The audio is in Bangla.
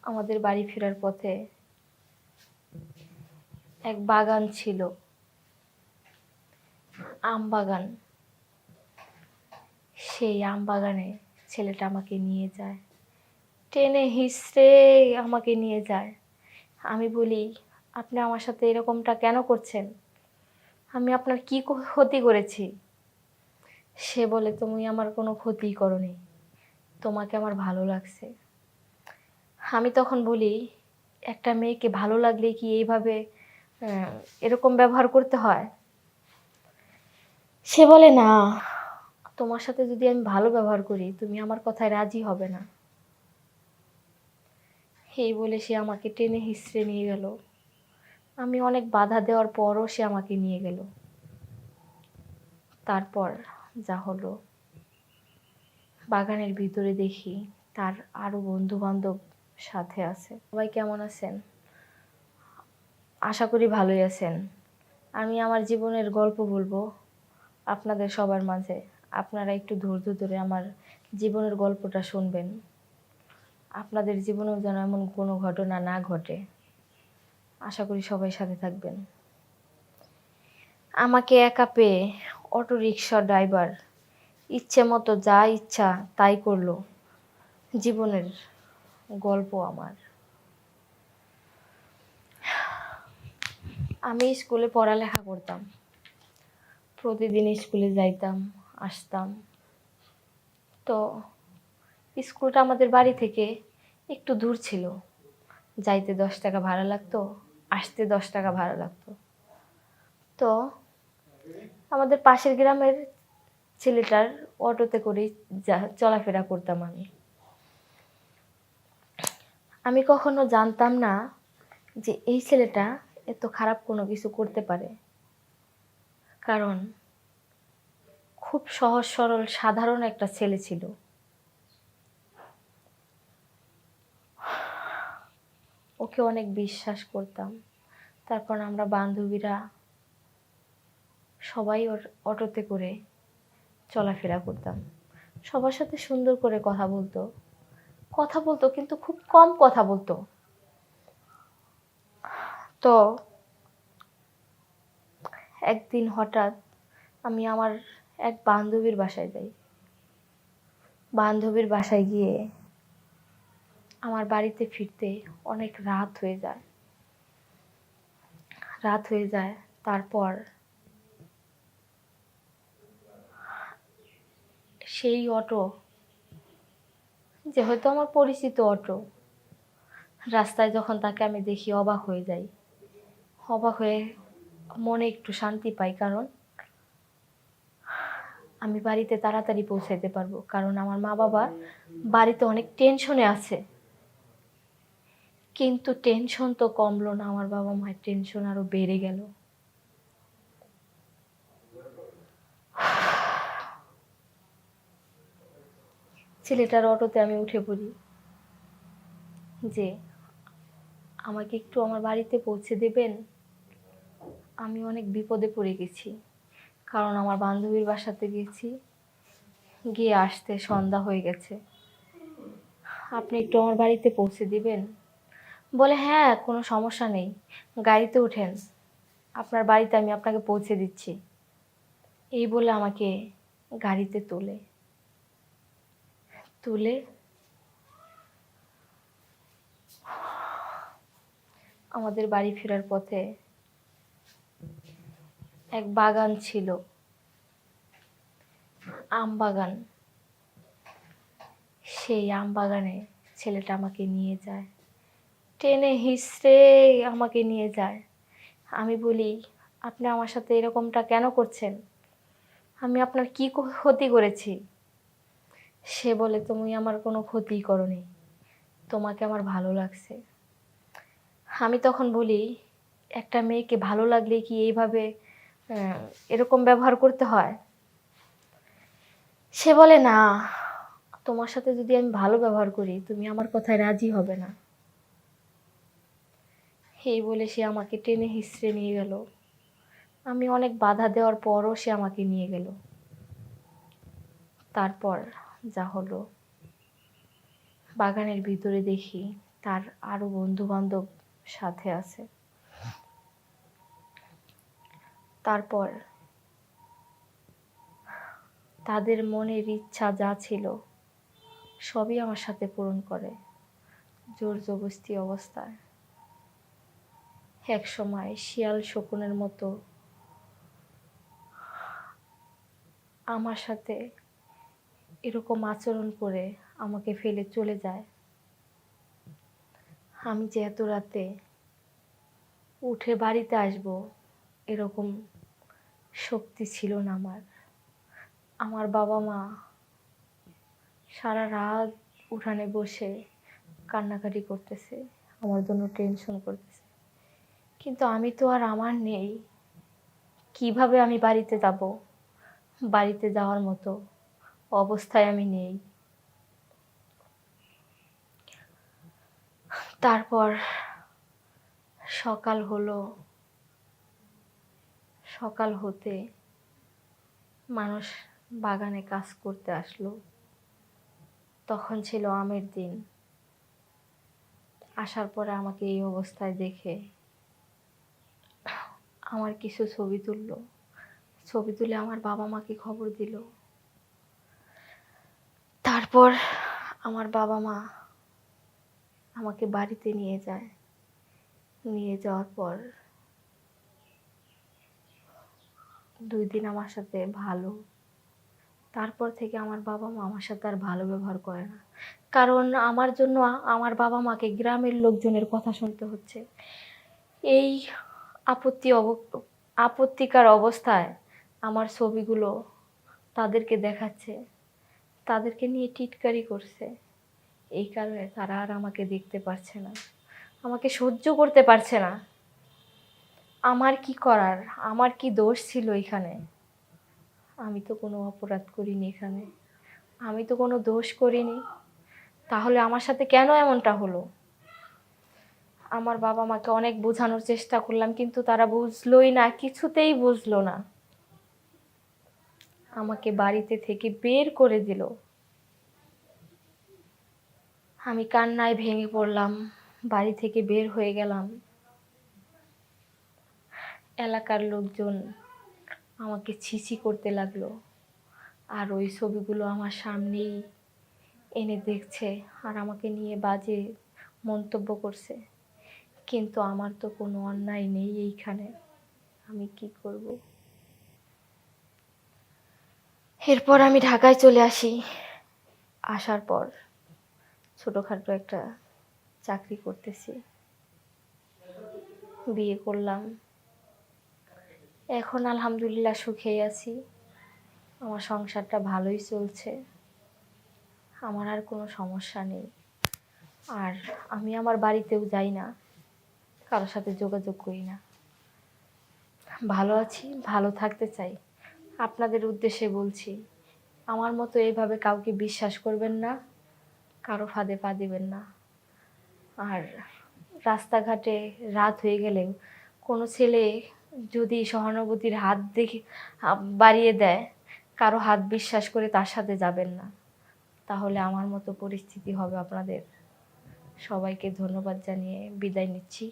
আমাদের বাড়ি ফেরার পথে এক বাগান ছিল, আম বাগান। সেই আম বাগানে ছেলেটা আমাকে নিয়ে যায়, টেনে হিঁচড়ে আমাকে নিয়ে যায়। আমি বলি, আপনি আমার সাথে এরকমটা কেন করছেন? আমি আপনার কি ক্ষতি করেছি? সে বলে, তুমি আমার কোনো ক্ষতিই করোনি, তোমাকে আমার ভালো লাগছে। আমি তখন বলি, একটা মেয়েকে ভালো লাগলে কি এইভাবে এরকম ব্যবহার করতে হয়? সে বলে, না, তোমার সাথে যদি আমি ভালো ব্যবহার করি তুমি আমার কথায় রাজি হবে না। এই বলে সে আমাকে টেনে হিঁচড়ে নিয়ে গেল। আমি অনেক বাধা দেওয়ার পরও সে আমাকে নিয়ে গেল। তারপর যা হলো, বাগানের ভিতরে দেখি তার আরো বন্ধু বান্ধব সাথে আছে। সবাই কেমন আছেন? আশা করি ভালোই আছেন। আমি আমার জীবনের গল্প বলবো আপনাদের সবার মাঝে। আপনারা একটু ধৈর্য ধরে আমার জীবনের গল্পটা শুনবেন। আপনাদের জীবনেও যেন এমন কোনো ঘটনা না ঘটে। আশা করি সবাই সাথে থাকবেন। আমাকে একা পেয়ে অটো রিকশা ড্রাইভার ইচ্ছে মতো যা ইচ্ছা তাই করলো। জীবনের গল্প আমার। আমি স্কুলে পড়ালেখা করতাম, প্রতিদিন স্কুলে যাইতাম আসতাম। তো স্কুলটা আমাদের বাড়ি থেকে একটু দূর ছিল। যাইতে 10 টাকা ভাড়া লাগতো, আসতে 10 টাকা ভাড়া লাগতো। তো আমাদের পাশের গ্রামের ছেলেটার অটোতে করেই চলাফেরা করতাম আমি। আমি কখনো জানতাম না যে এই ছেলেটা এত খারাপ কোনো কিছু করতে পারে। কারণ খুব সহজ সরল সাধারণ একটা ছেলে ছিল। ওকে অনেক বিশ্বাস করতাম। তারপর আমরা বান্ধবীরা সবাই ওর অটোতে করে চলাফেরা করতাম। সবার সাথে সুন্দর করে কথা বলতো কিন্তু খুব কম কথা বলতো। তো একদিন হঠাৎ আমি আমার এক বান্ধবীর বাসায় যাই। বান্ধবীর বাসায় গিয়ে আমার বাড়িতে ফিরতে অনেক রাত হয়ে যায়। তারপর সেই অটো, যে হয়তো আমার পরিচিত অটো, রাস্তায় যখন তাকে আমি দেখি অবাক হয়ে যাই। অবাক হয়ে মনে একটু শান্তি পাই, কারণ আমি বাড়িতে তাড়াতাড়ি পৌঁছাইতে পারবো। কারণ আমার মা বাবা বাড়িতে অনেক টেনশনে আছে। কিন্তু টেনশন তো কমলো না, আমার বাবা মায়ের টেনশন আরো বেড়ে গেল। ছেলেটার অটোতে আমি উঠে পড়ি যে আমাকে একটু আমার বাড়িতে পৌঁছে দেবেন, আমি অনেক বিপদে পড়ে গেছি। কারণ আমার বান্ধবীর বাসাতে গেছি, গিয়ে আসতে সন্ধ্যা হয়ে গেছে। আপনি একটু আমার বাড়িতে পৌঁছে দিবেন? বলে, হ্যাঁ, কোনো সমস্যা নেই, গাড়িতে উঠেন, আপনার বাড়িতে আমি আপনাকে পৌঁছে দিচ্ছি। এই বলে আমাকে গাড়িতে তুলে আমাদের বাড়ি ফেরার পথে এক বাগান ছিল, আম বাগান। সেই আম বাগানে ছেলেটা আমাকে নিয়ে যায়, টেনে হিঁচড়ে আমাকে নিয়ে যায়। আমি বলি, আপনি আমার সাথে এরকমটা কেন করছেন? আমি আপনার কি ক্ষতি করেছি? সে বলে, তুমি আমার কোনো ক্ষতিই করোনি, তোমাকে আমার ভালো লাগছে। আমি তখন বলি, একটা মেয়েকে ভালো লাগলে কি এইভাবে এরকম ব্যবহার করতে হয়? সে বলে, না, তোমার সাথে যদি আমি ভালো ব্যবহার করি তুমি আমার কথায় রাজি হবে না। এই বলে সে আমাকে টেনে হিঁচড়ে নিয়ে গেল। আমি অনেক বাধা দেওয়ার পরও সে আমাকে নিয়ে গেল। তারপর যা হলো, বাগানের ভিতরে দেখি তার আরও বন্ধু বান্ধব সাথে আছে। তারপর তাদের মনের ইচ্ছা যা ছিল সবই আমার সাথে পূরণ করে জোর জবরদস্তি অবস্থায়। এক সময় শিয়াল শকুনের মতো আমার সাথে এরকম আচরণ করে আমাকে ফেলে চলে যায়। আমি যে এত রাতে উঠে বাড়িতে আসব এরকম শক্তি ছিল না আমার। আমার বাবা মা সারা রাত উঠানে বসে কান্নাকাটি করতেছে, আমার জন্য টেনশন করতেছে, কিন্তু আমি তো আর আমার নেই। কিভাবে আমি বাড়িতে যাব? বাড়িতে যাওয়ার মতো অবস্থায় আমি নেই। তারপর সকাল হলো, সকাল হতে মানুষ বাগানে কাজ করতে আসলো। তখন ছিল আমের দিন। আসার পরে আমাকে এই অবস্থায় দেখে আমার কিছু ছবি তুললো। ছবি তুলে আমার বাবা মাকে খবর দিল। তারপর আমার বাবা মা আমাকে বাড়িতে নিয়ে যায়। নিয়ে যাওয়ার পর 2 দিন আমার সাথে ভালো। তারপর থেকে আমার বাবা মা আমার সাথে আর ভালো ব্যবহার করে না, কারণ আমার জন্য আমার বাবা মাকে গ্রামের লোকজনের কথা শুনতে হচ্ছে। এই আপত্তিকর অবস্থায় আমার ছবিগুলো তাদেরকে দেখাচ্ছে, তাদেরকে নিয়ে টিটকারি করছে। এই কারণে তারা আর আমাকে দেখতে পারছে না, আমাকে সহ্য করতে পারছে না। আমার কি করার? আমার কি দোষ ছিল এখানে? আমি তো কোনো অপরাধ করিনি এখানে, আমি তো কোনো দোষ করিনি, তাহলে আমার সাথে কেন এমনটা হলো? আমার বাবা মাকে অনেক বোঝানোর চেষ্টা করলাম, কিন্তু তারা বুঝলোই না, কিছুতেই বুঝলো না। আমাকে বাড়িতে থেকে বের করে দিল। আমি কান্নায় ভেঙে পড়লাম, বাড়ি থেকে বের হয়ে গেলাম। এলাকার লোকজন আমাকে ছিছি করতে লাগলো, আর ওই ছবিগুলো আমার সামনেই এনে দেখছে আর আমাকে নিয়ে বাজে মন্তব্য করছে। কিন্তু আমার তো কোনো অন্যায় নেই এইখানে, আমি কি করব? এরপর আমি ঢাকায় চলে আসি। আসার পর ছোটোখাটো একটা চাকরি করতেছি, বিয়ে করলাম। এখন আলহামদুলিল্লাহ সুখেই আছি, আমার সংসারটা ভালোই চলছে, আমার আর কোনো সমস্যা নেই। আর আমি আমার বাড়িতেও যাই না, কারোর সাথে যোগাযোগ করি না। ভালো আছি, ভালো থাকতে চাই। আপনাদের উদ্দেশ্যে বলছি, আমার মতো এইভাবে কাউকে বিশ্বাস করবেন না, কারো ফাঁদে পা দিবেন না। আর রাস্তাঘাটে রাত হয়ে গেলেও কোনো ছেলে যদি সহানুভূতির হাত দেখে বাড়িয়ে দেয়, কারো হাত বিশ্বাস করে তার সাথে যাবেন না, তাহলে আমার মতো পরিস্থিতি হবে আপনাদের। সবাইকে ধন্যবাদ জানিয়ে বিদায় নিচ্ছি।